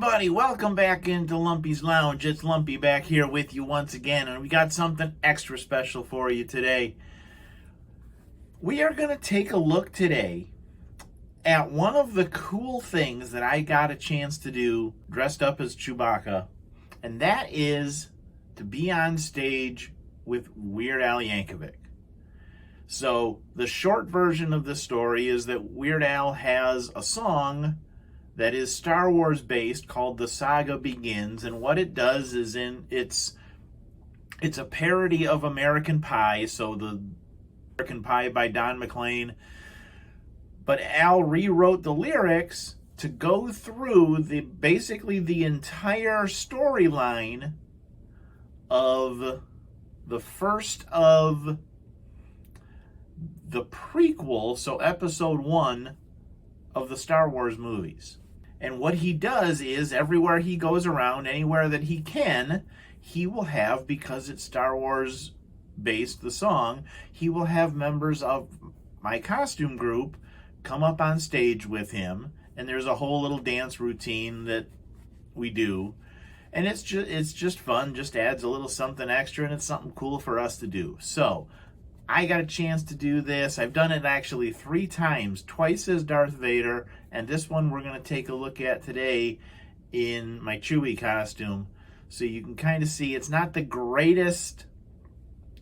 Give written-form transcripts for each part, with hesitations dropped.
everybody, welcome back into Lumpy's Lounge. It's Lumpy back here with you once again, and we got something extra special for you today. We are going to take a look today at one of the cool things that I got a chance to do dressed up as Chewbacca, and that is to be on stage with Weird Al Yankovic. So the short version of the story is that Weird Al has a song that is Star Wars based called the Saga Begins, and what it does is it's a parody of American Pie, so the American Pie by Don McLean, but Al rewrote the lyrics to go through basically the entire storyline of the first of the prequel, so episode 1 of the Star Wars movies. And what he does is everywhere he goes around, anywhere that he can, he will have, because it's Star Wars based, the song, he will have members of my costume group come up on stage with him, and there's a whole little dance routine that we do. And it's just fun, just adds a little something extra, and it's something cool for us to do. So I got a chance to do this. I've done it actually 3 times, twice as Darth Vader, and this one we're going to take a look at today in my Chewie costume. So you can kind of see it's not the greatest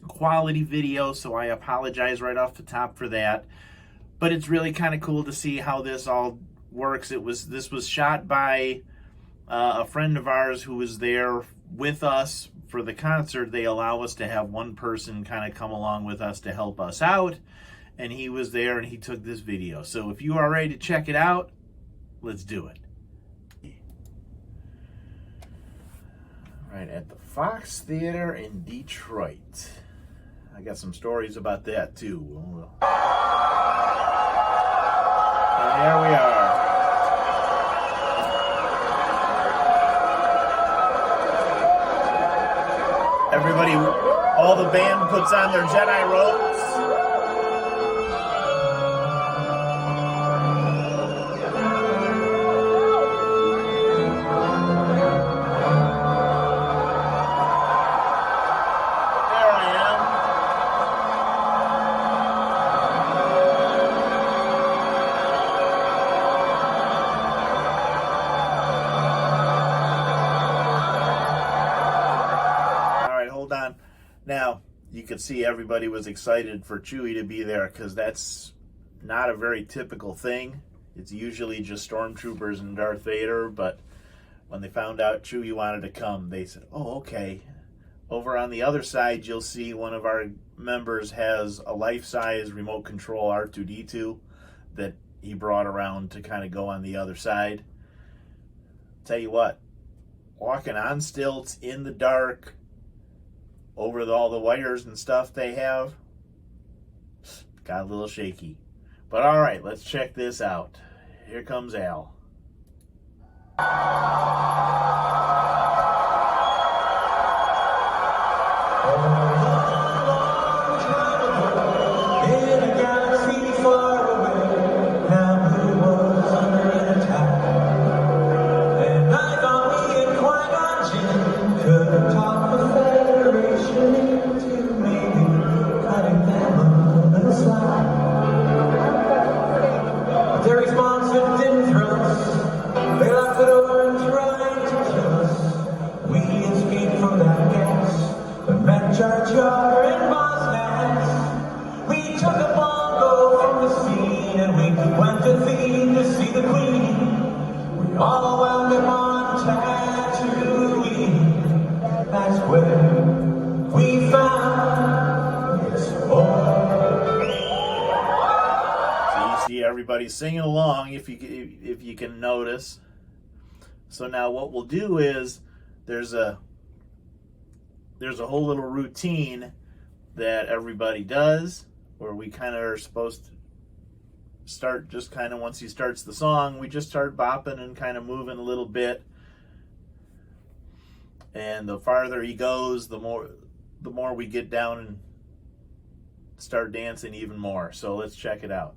quality video, so I apologize right off the top for that. But it's really kind of cool to see how this all works. This was shot by a friend of ours who was there with us for the concert. They allow us to have one person kind of come along with us to help us out, and he was there and he took this video. So if you are ready to check it out, let's do it. All right, at the Fox Theater in Detroit. I got some stories about that too. And there we are. Everybody, all the band puts on their Jedi robes. There I am. Hold on. Now, you could see everybody was excited for Chewie to be there, because that's not a very typical thing. It's usually just stormtroopers and Darth Vader, but when they found out Chewie wanted to come, they said, oh, okay. Over on the other side, you'll see one of our members has a life-size remote control R2-D2 that he brought around to kind of go on the other side. Tell you what, walking on stilts in the dark, over all the wires and stuff they have, got a little shaky. But all right, let's check this out. Here comes Al. Everybody's singing along, if you can notice. So now what we'll do is there's a whole little routine that everybody does, where we kind of are supposed to start just kind of, once he starts the song, we just start bopping and kind of moving a little bit. And the farther he goes, the more we get down and start dancing even more. So let's check it out.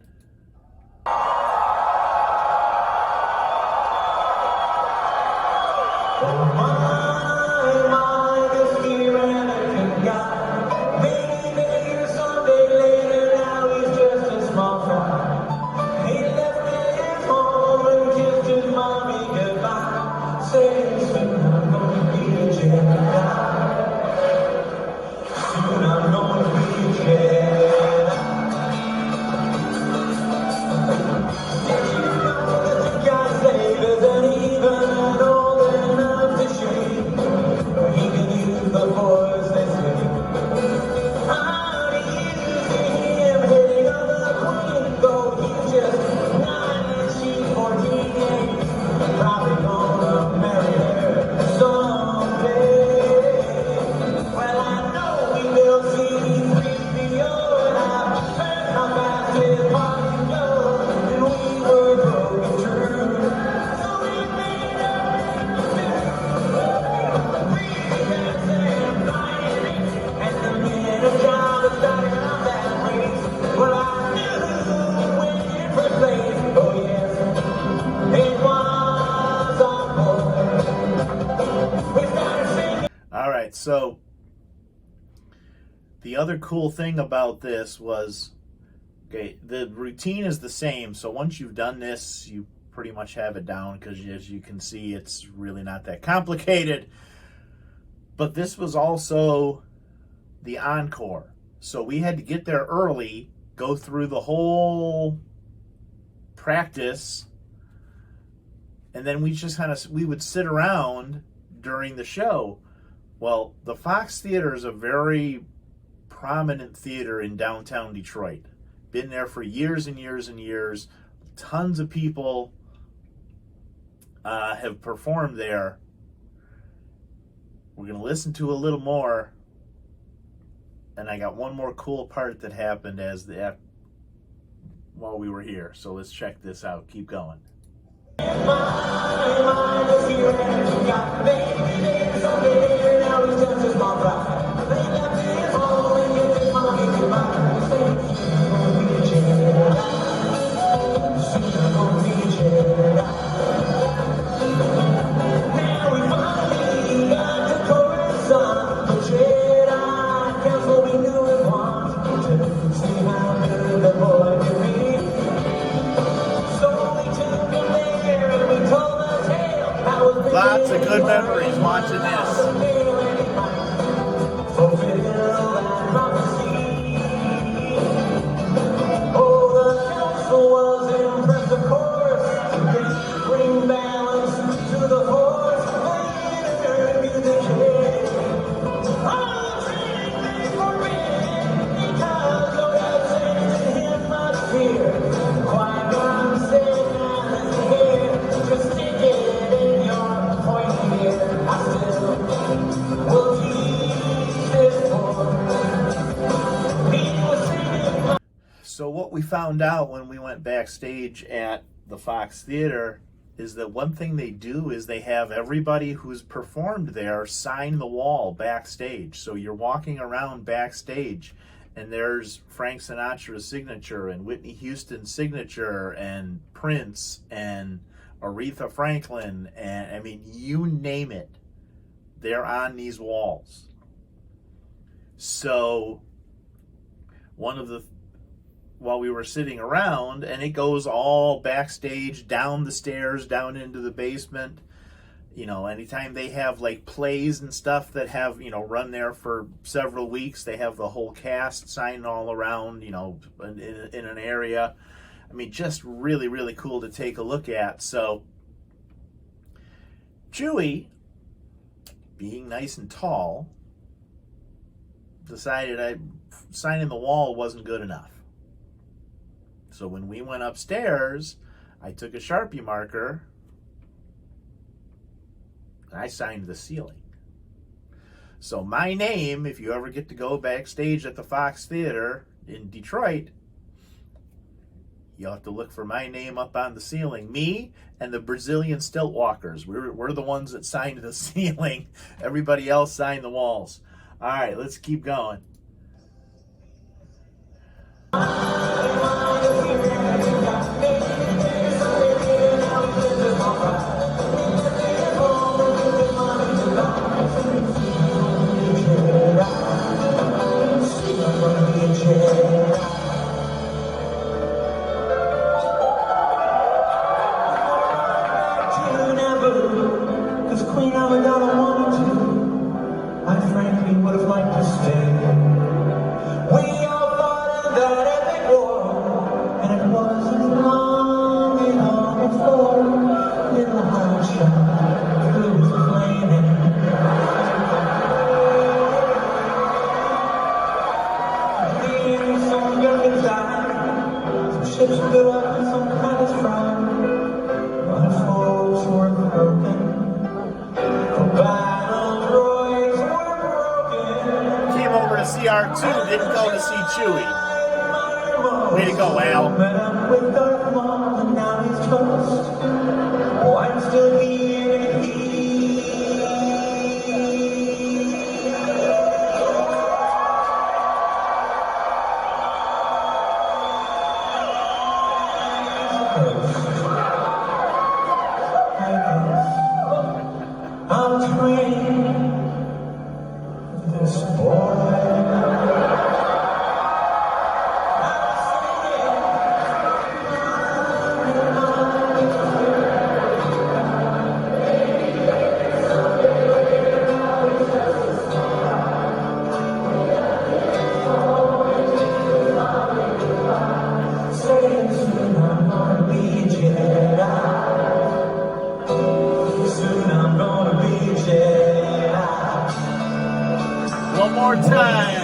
So the other cool thing about this was, okay, the routine is the same. So once you've done this, you pretty much have it down, because as you can see, it's really not that complicated. But this was also the encore. So we had to get there early, go through the whole practice, and then we would sit around during the show. Well, the Fox Theater is a very prominent theater in downtown Detroit. Been there for years and years and years. Tons of people have performed there. We're going to listen to a little more. And I got one more cool part that happened while we were here. So let's check this out. Keep going. Lots of good memories watching this. So what we found out when we went backstage at the Fox Theater is that one thing they do is they have everybody who's performed there sign the wall backstage. So you're walking around backstage and there's Frank Sinatra's signature and Whitney Houston's signature and Prince and Aretha Franklin, and I mean, you name it, they're on these walls. So while we were sitting around, and it goes all backstage, down the stairs, down into the basement. You know, anytime they have like plays and stuff that have, run there for several weeks, they have the whole cast sign all around, in an area. I mean, just really, really cool to take a look at. So Chewy, being nice and tall, decided signing the wall wasn't good enough. So when we went upstairs, I took a Sharpie marker and I signed the ceiling. So my name, if you ever get to go backstage at the Fox Theater in Detroit, you'll have to look for my name up on the ceiling. Me and the Brazilian stilt walkers. We're the ones that signed the ceiling. Everybody else signed the walls. All right, let's keep going. stood up in some kind of frown. My folks were broken. The battle droids were broken. Came over to CR2, didn't go to see Chewie. Way to go, Al. Met up with Darth Maul and now he's toast. Oh, I'm still here and I'll train this boy. One more time.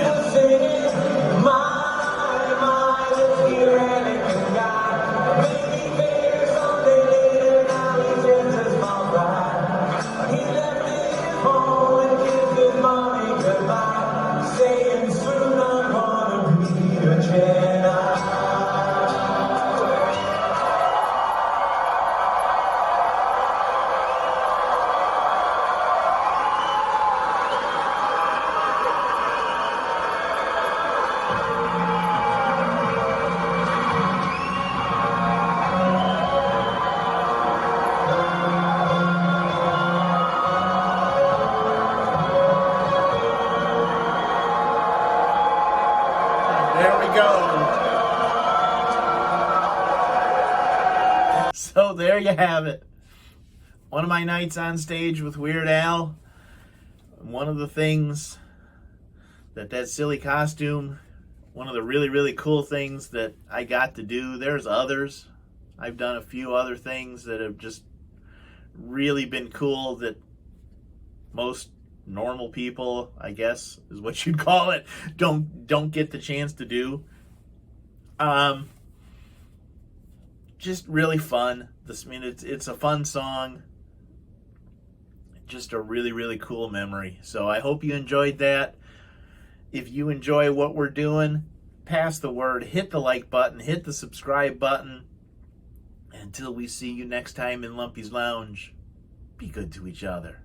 There we go. So there you have it. One of my nights on stage with Weird Al. One of the things that silly costume, one of the really, really cool things that I got to do. There's others. I've done a few other things that have just really been cool that most normal people, I guess is what you'd call it, don't get the chance to do. Just really fun. It's a fun song. Just a really, really cool memory. So I hope you enjoyed that. If you enjoy what we're doing, pass the word, hit the like button, hit the subscribe button. Until we see you next time in Lumpy's Lounge, be good to each other.